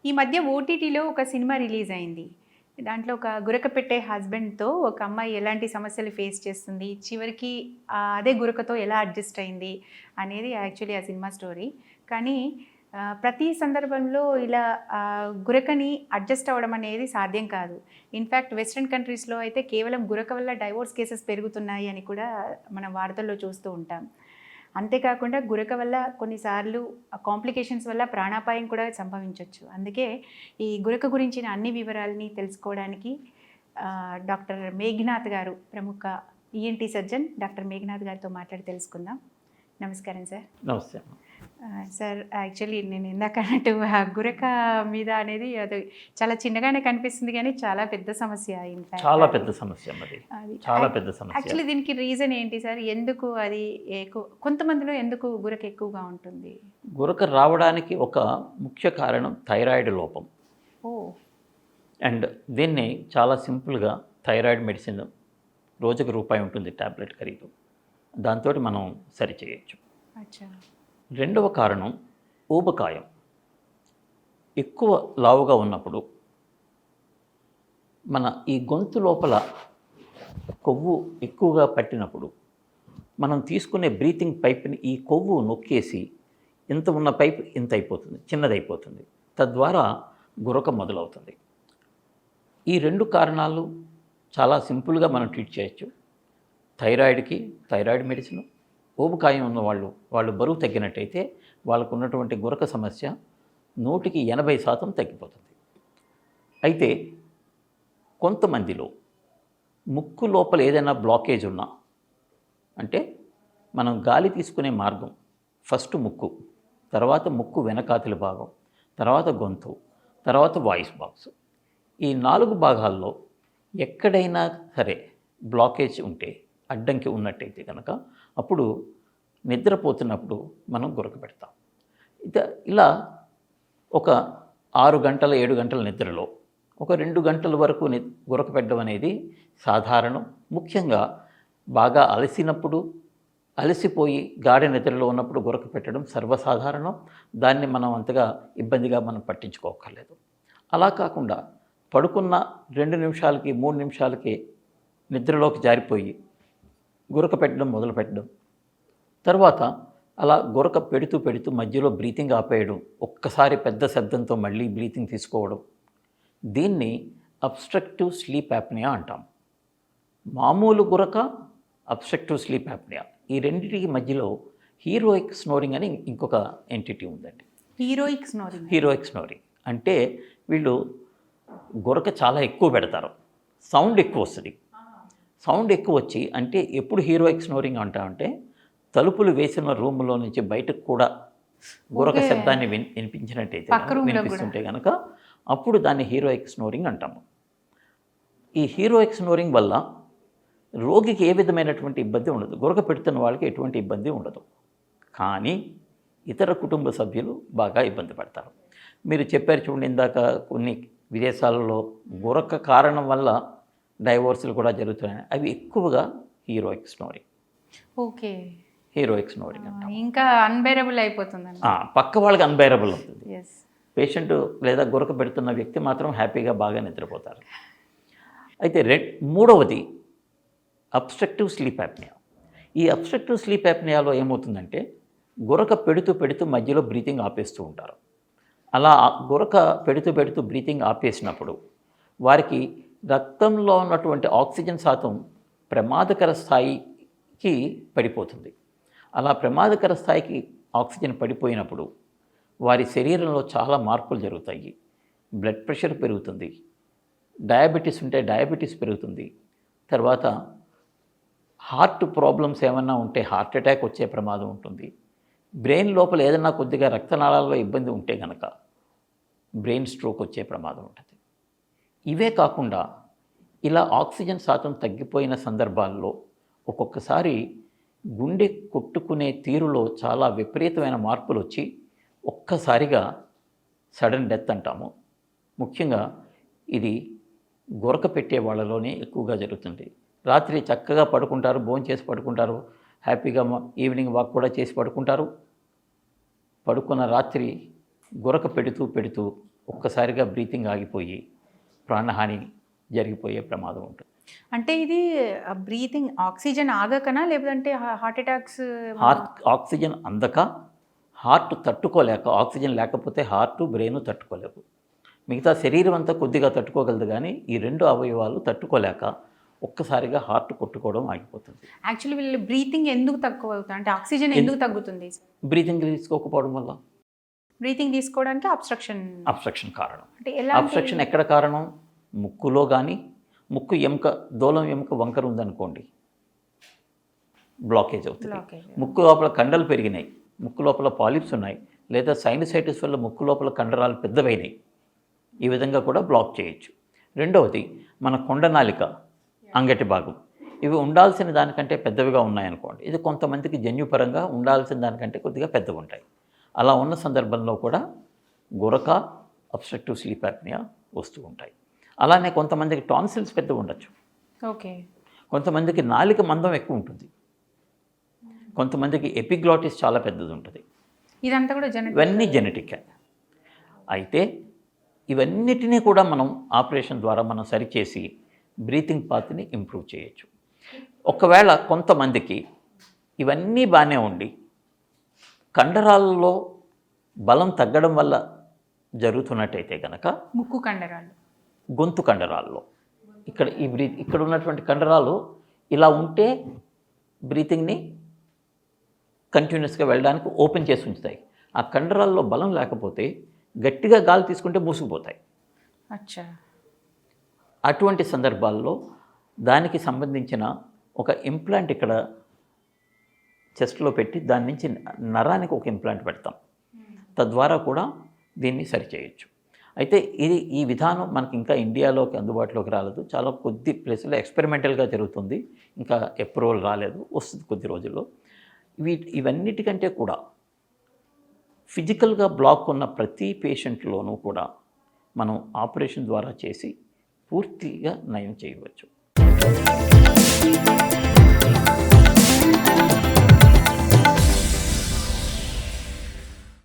ఈ మధ్య ఓటీటీలో ఒక సినిమా రిలీజ్ అయింది. దాంట్లో ఒక గురక పెట్టే హస్బెండ్‌తో ఒక అమ్మాయి ఎలాంటి సమస్యలు ఫేస్ చేస్తుంది, చివరికి అదే గురకతో ఎలా అడ్జస్ట్ అయింది అనేది యాక్చువల్లీ ఆ సినిమా స్టోరీ. కానీ ప్రతి సందర్భంలో ఇలా గురకని అడ్జస్ట్ అవ్వడం అనేది సాధ్యం కాదు. ఇన్‌ఫ్యాక్ట్ వెస్టర్న్ కంట్రీస్‌లో అయితే కేవలం గురక వల్ల డైవోర్స్ కేసెస్ పెరుగుతున్నాయి అని కూడా మనం వార్తల్లో చూస్తూ ఉంటాం. అంతేకాకుండా గురక వల్ల కొన్నిసార్లు కాంప్లికేషన్స్ వల్ల ప్రాణాపాయం కూడా సంభవించవచ్చు. అందుకే ఈ గురక గురించిన అన్ని వివరాలని తెలుసుకోవడానికి డాక్టర్ మేఘనాథ్ గారు, ప్రముఖ ఈఎన్టీ సర్జన్ డాక్టర్ మేఘనాథ్ గారితో మాట్లాడి తెలుసుకుందాం. నమస్కారం సార్. నమస్తే. సార్, యాక్చువల్లీ నేను ఇందాక అన్నట్టు గురక మీద అనేది అది చాలా చిన్నగానే కనిపిస్తుంది కానీ చాలా పెద్ద సమస్య. చాలా పెద్ద సమస్య అది. చాలా పెద్ద సమస్య. యాక్చువల్లీ దీనికి రీజన్ ఏంటి సార్? ఎందుకు అది కొంతమందిలో ఎందుకు గురక ఎక్కువగా ఉంటుంది? గురక రావడానికి ఒక ముఖ్య కారణం థైరాయిడ్ లోపం. అండ్ దీన్ని చాలా సింపుల్గా థైరాయిడ్ మెడిసిన్ రోజుకు రూపాయి ఉంటుంది టాబ్లెట్ ఖరీదు, దాంతో మనం సరి చేయొచ్చు. రెండవ కారణం ఊబకాయం. ఎక్కువ లావుగా ఉన్నప్పుడు మన ఈ గొంతు లోపల కొవ్వు ఎక్కువగా పట్టినప్పుడు మనం తీసుకునే బ్రీతింగ్ పైప్ని ఈ కొవ్వు నొక్కేసి ఇంత ఉన్న పైప్ ఇంత అయిపోతుంది, చిన్నదైపోతుంది. తద్వారా గురక మొదలవుతుంది. ఈ రెండు కారణాలు చాలా సింపుల్గా మనం ట్రీట్ చేయొచ్చు. థైరాయిడ్కి థైరాయిడ్ మెడిసిన్, ఊబకాయం ఉన్న వాళ్ళు బరువు తగ్గినట్టయితే వాళ్ళకు ఉన్నటువంటి గురక సమస్య 100% తగ్గిపోతుంది. అయితే కొంతమందిలో ముక్కు లోపల ఏదైనా బ్లాకేజ్ ఉన్నా, అంటే మనం గాలి తీసుకునే మార్గం ఫస్ట్ ముక్కు, తర్వాత ముక్కు వెనకాతలి భాగం, తర్వాత గొంతు, తర్వాత వాయిస్ బాక్స్, ఈ 4 భాగాల్లో ఎక్కడైనా సరే బ్లాకేజ్ ఉంటే, అడ్డంకి ఉన్నట్టయితే కనుక అప్పుడు నిద్రపోతున్నప్పుడు మనం గురక పెడతాం. ఇలా ఒక 6 గంటల 7 గంటల నిద్రలో ఒక 2 గంటల వరకు గురక పెట్టడం అనేది సాధారణం. ముఖ్యంగా బాగా అలసినప్పుడు, అలసిపోయి గాఢ నిద్రలో ఉన్నప్పుడు గురక పెట్టడం సర్వసాధారణం. దాన్ని మనం అంతగా ఇబ్బందిగా మనం పట్టించుకోకర్లేదు. అలా కాకుండా పడుకున్న 2 నిమిషాలకి 3 నిమిషాలకి నిద్రలోకి జారిపోయి గురక పెట్టడం మొదలు పెట్టడం, తర్వాత అలా గురక పెడుతూ మధ్యలో బ్రీతింగ్ ఆపేయడం, ఒక్కసారి పెద్ద శబ్దంతో మళ్ళీ బ్రీతింగ్ తీసుకోవడం, దీన్ని అబ్స్ట్రక్టివ్ స్లీప్ యాప్నియా అంటాం. మామూలు గురక, అబ్స్ట్రక్టివ్ స్లీప్ యాప్నియా, ఈ రెండింటికి మధ్యలో హీరోయిక్ స్నోరింగ్ అని ఇంకొక ఎంటిటీ ఉందండి. హీరోయిక్ స్నోరింగ్ అంటే వీళ్ళు గురక చాలా ఎక్కువ పెడతారు, సౌండ్ ఎక్కువ వస్తుంది. సౌండ్ ఎక్కువ వచ్చి, అంటే ఎప్పుడు హీరోయిక్ స్నోరింగ్ అంటామంటే తలుపులు వేసిన రూమ్లో నుంచి బయటకు కూడా గురక శబ్దాన్ని వినిపిస్తుంటే కనుక అప్పుడు దాన్ని హీరోయిక్ స్నోరింగ్ అంటాము. ఈ హీరోయిక్ స్నోరింగ్ వల్ల రోగికి ఏ విధమైనటువంటి ఇబ్బంది ఉండదు, గురక పెడుతున్న వాళ్ళకి ఎటువంటి ఇబ్బంది ఉండదు. కానీ ఇతర కుటుంబ సభ్యులు బాగా ఇబ్బంది పడతారు. మీరు చెప్పారు చూడండి ఇందాక, కొన్ని విదేశాలలో గురక కారణం వల్ల డైవోర్సులు కూడా జరుగుతున్నాయి. అవి ఎక్కువగా heroic snoring. Okay, heroic snoring అంటాం. ఇంకా అన్బేరబుల్ అయిపోతుంది, పక్క వాళ్ళకి అన్బేరబుల్ అవుతుంది. పేషెంట్ లేదా గురక పెడుతున్న వ్యక్తి మాత్రం హ్యాపీగా బాగా నిద్రపోతారు. అయితే మూడవది అబ్స్ట్రక్టివ్ స్లీప్ యాప్నియా. ఈ అబ్స్ట్రక్టివ్ స్లీప్ యాప్నియాలో ఏమవుతుందంటే గురక పెడుతూ మధ్యలో బ్రీతింగ్ ఆపేస్తూ ఉంటారు. అలా గురక పెడుతూ బ్రీతింగ్ ఆపేసినప్పుడు వారికి రక్తంలో ఉన్నటువంటి ఆక్సిజన్ శాతం ప్రమాదకర స్థాయికి పడిపోతుంది. అలా ప్రమాదకర స్థాయికి ఆక్సిజన్ పడిపోయినప్పుడు వారి శరీరంలో చాలా మార్పులు జరుగుతాయి. బ్లడ్ ప్రెషర్ పెరుగుతుంది, డయాబెటీస్ ఉంటే డయాబెటీస్ పెరుగుతుంది, తర్వాత హార్ట్ ప్రాబ్లమ్స్ ఏమన్నా ఉంటే హార్ట్ అటాక్ వచ్చే ప్రమాదం ఉంటుంది. బ్రెయిన్ లోపల ఏదైనా కొద్దిగా రక్తనాళాల్లో ఇబ్బంది ఉంటే కనుక బ్రెయిన్ స్ట్రోక్ వచ్చే ప్రమాదం ఉంటుంది. ఇవే కాకుండా ఇలా ఆక్సిజన్ శాతం తగ్గిపోయిన సందర్భాల్లో ఒక్కొక్కసారి గుండె కొట్టుకునే తీరులో చాలా విపరీతమైన మార్పులు వచ్చి ఒక్కసారిగా సడన్ డెత్ అంటాము. ముఖ్యంగా ఇది గురక పెట్టే వాళ్ళలోనే ఎక్కువగా జరుగుతుంది. రాత్రి చక్కగా పడుకుంటారు, భోంచేసి పడుకుంటారు, హ్యాపీగా ఈవినింగ్ వాక్ కూడా చేసి పడుకుంటారు. పడుకున్న రాత్రి గురక పెడుతూ ఒక్కసారిగా బ్రీతింగ్ ఆగిపోయి ప్రాణహాని జరిగిపోయే ప్రమాదం ఉంటుంది. అంటే ఇది బ్రీతింగ్ ఆక్సిజన్ ఆగకనా లేదంటే హార్ట్ అటాక్స్? ఆక్సిజన్ అందక, హార్ట్ తట్టుకోలేక, ఆక్సిజన్ లేకపోతే హార్ట్ బ్రెయిన్ తట్టుకోలేవు. మిగతా శరీరం అంతా కొద్దిగా తట్టుకోగలదు, కానీ ఈ 2 అవయవాలు తట్టుకోలేక ఒక్కసారిగా హార్ట్ కొట్టుకోవడం ఆగిపోతుంది. యాక్చువల్లీ వీళ్ళు బ్రీతింగ్ ఎందుకు తక్కువ అవుతుంది, అంటే ఆక్సిజన్ ఎందుకు తగ్గుతుంది? బ్రీతింగ్ తీసుకోకపోవడం వల్ల. బ్రీతింగ్ తీసుకోవడానికి అబ్స్ట్రక్షన్ కారణం. అంటే ఎలా? అబ్స్ట్రక్షన్ ఎక్కడ కారణం? ముక్కులో కానీ, ముక్కు ఎముక, దూలం ఎముక వంకర ఉందనుకోండి, బ్లాకేజ్ అవుతుంది. ముక్కు లోపల కండలు పెరిగినాయి, ముక్కు లోపల పాలిప్స్ ఉన్నాయి, లేదా సైనసైటిస్ వల్ల ముక్కు లోపల కండరాలు పెద్దవైనాయి, ఈ విధంగా కూడా బ్లాక్ చేయొచ్చు. రెండవది మన కొండనాలిక, అంగటి భాగం, ఇవి ఉండాల్సిన దానికంటే పెద్దవిగా ఉన్నాయనుకోండి, ఇది కొంతమందికి జన్యుపరంగా ఉండాల్సిన దానికంటే కొద్దిగా పెద్దవి ఉంటాయి. అలా ఉన్న సందర్భంలో కూడా గురక, అబ్స్ట్రక్టివ్ స్లీప్ యాప్నియా వస్తూ ఉంటాయి. అలానే కొంతమందికి టాన్సిల్స్ పెద్దగా ఉండొచ్చు. ఓకే. కొంతమందికి నాలిక మందం ఎక్కువ ఉంటుంది, కొంతమందికి ఎపిగ్లాటిస్ చాలా పెద్దది ఉంటుంది. ఇదంతా కూడా ఇవన్నీ జెనెటిక్. అయితే ఇవన్నిటినీ కూడా మనం ఆపరేషన్ ద్వారా మనం సరిచేసి బ్రీతింగ్ పాత్ని ఇంప్రూవ్ చేయొచ్చు. ఒకవేళ కొంతమందికి ఇవన్నీ బాగానే ఉండి కండరాలలో బలం తగ్గడం వల్ల జరుగుతున్నట్టయితే కనుక, ముక్కు కండరాలు, గొంతు కండరాల్లో ఇక్కడ ఉన్నటువంటి కండరాలు ఇలా ఉంటే బ్రీతింగ్ని కంటిన్యూస్గా వెళ్ళడానికి ఓపెన్ చేసి ఉంచుతాయి. ఆ కండరాల్లో బలం లేకపోతే గట్టిగా గాలి తీసుకుంటే మూసుకుపోతాయి. అచ్చా. అటువంటి సందర్భాల్లో దానికి సంబంధించిన ఒక ఇంప్లాంట్ ఇక్కడ చెస్ట్లో పెట్టి దాని నుంచి నరానికి ఒక ఇంప్లాంట్ పెడతాం. తద్వారా కూడా దీన్ని సరిచేయచ్చు. అయితే ఈ విధానం మనకి ఇంకా ఇండియాలోకి అందుబాటులోకి రాలేదు. చాలా కొద్ది ప్లేసుల్లో ఎక్స్పెరిమెంటల్గా జరుగుతుంది, ఇంకా అప్రూవల్ రాలేదు, వస్తుంది కొద్ది రోజుల్లో. ఇవన్నిటికంటే కూడా ఫిజికల్గా బ్లాక్ ఉన్న ప్రతి పేషెంట్లోనూ కూడా మనం ఆపరేషన్ ద్వారా చేసి పూర్తిగా నయం చేయవచ్చు.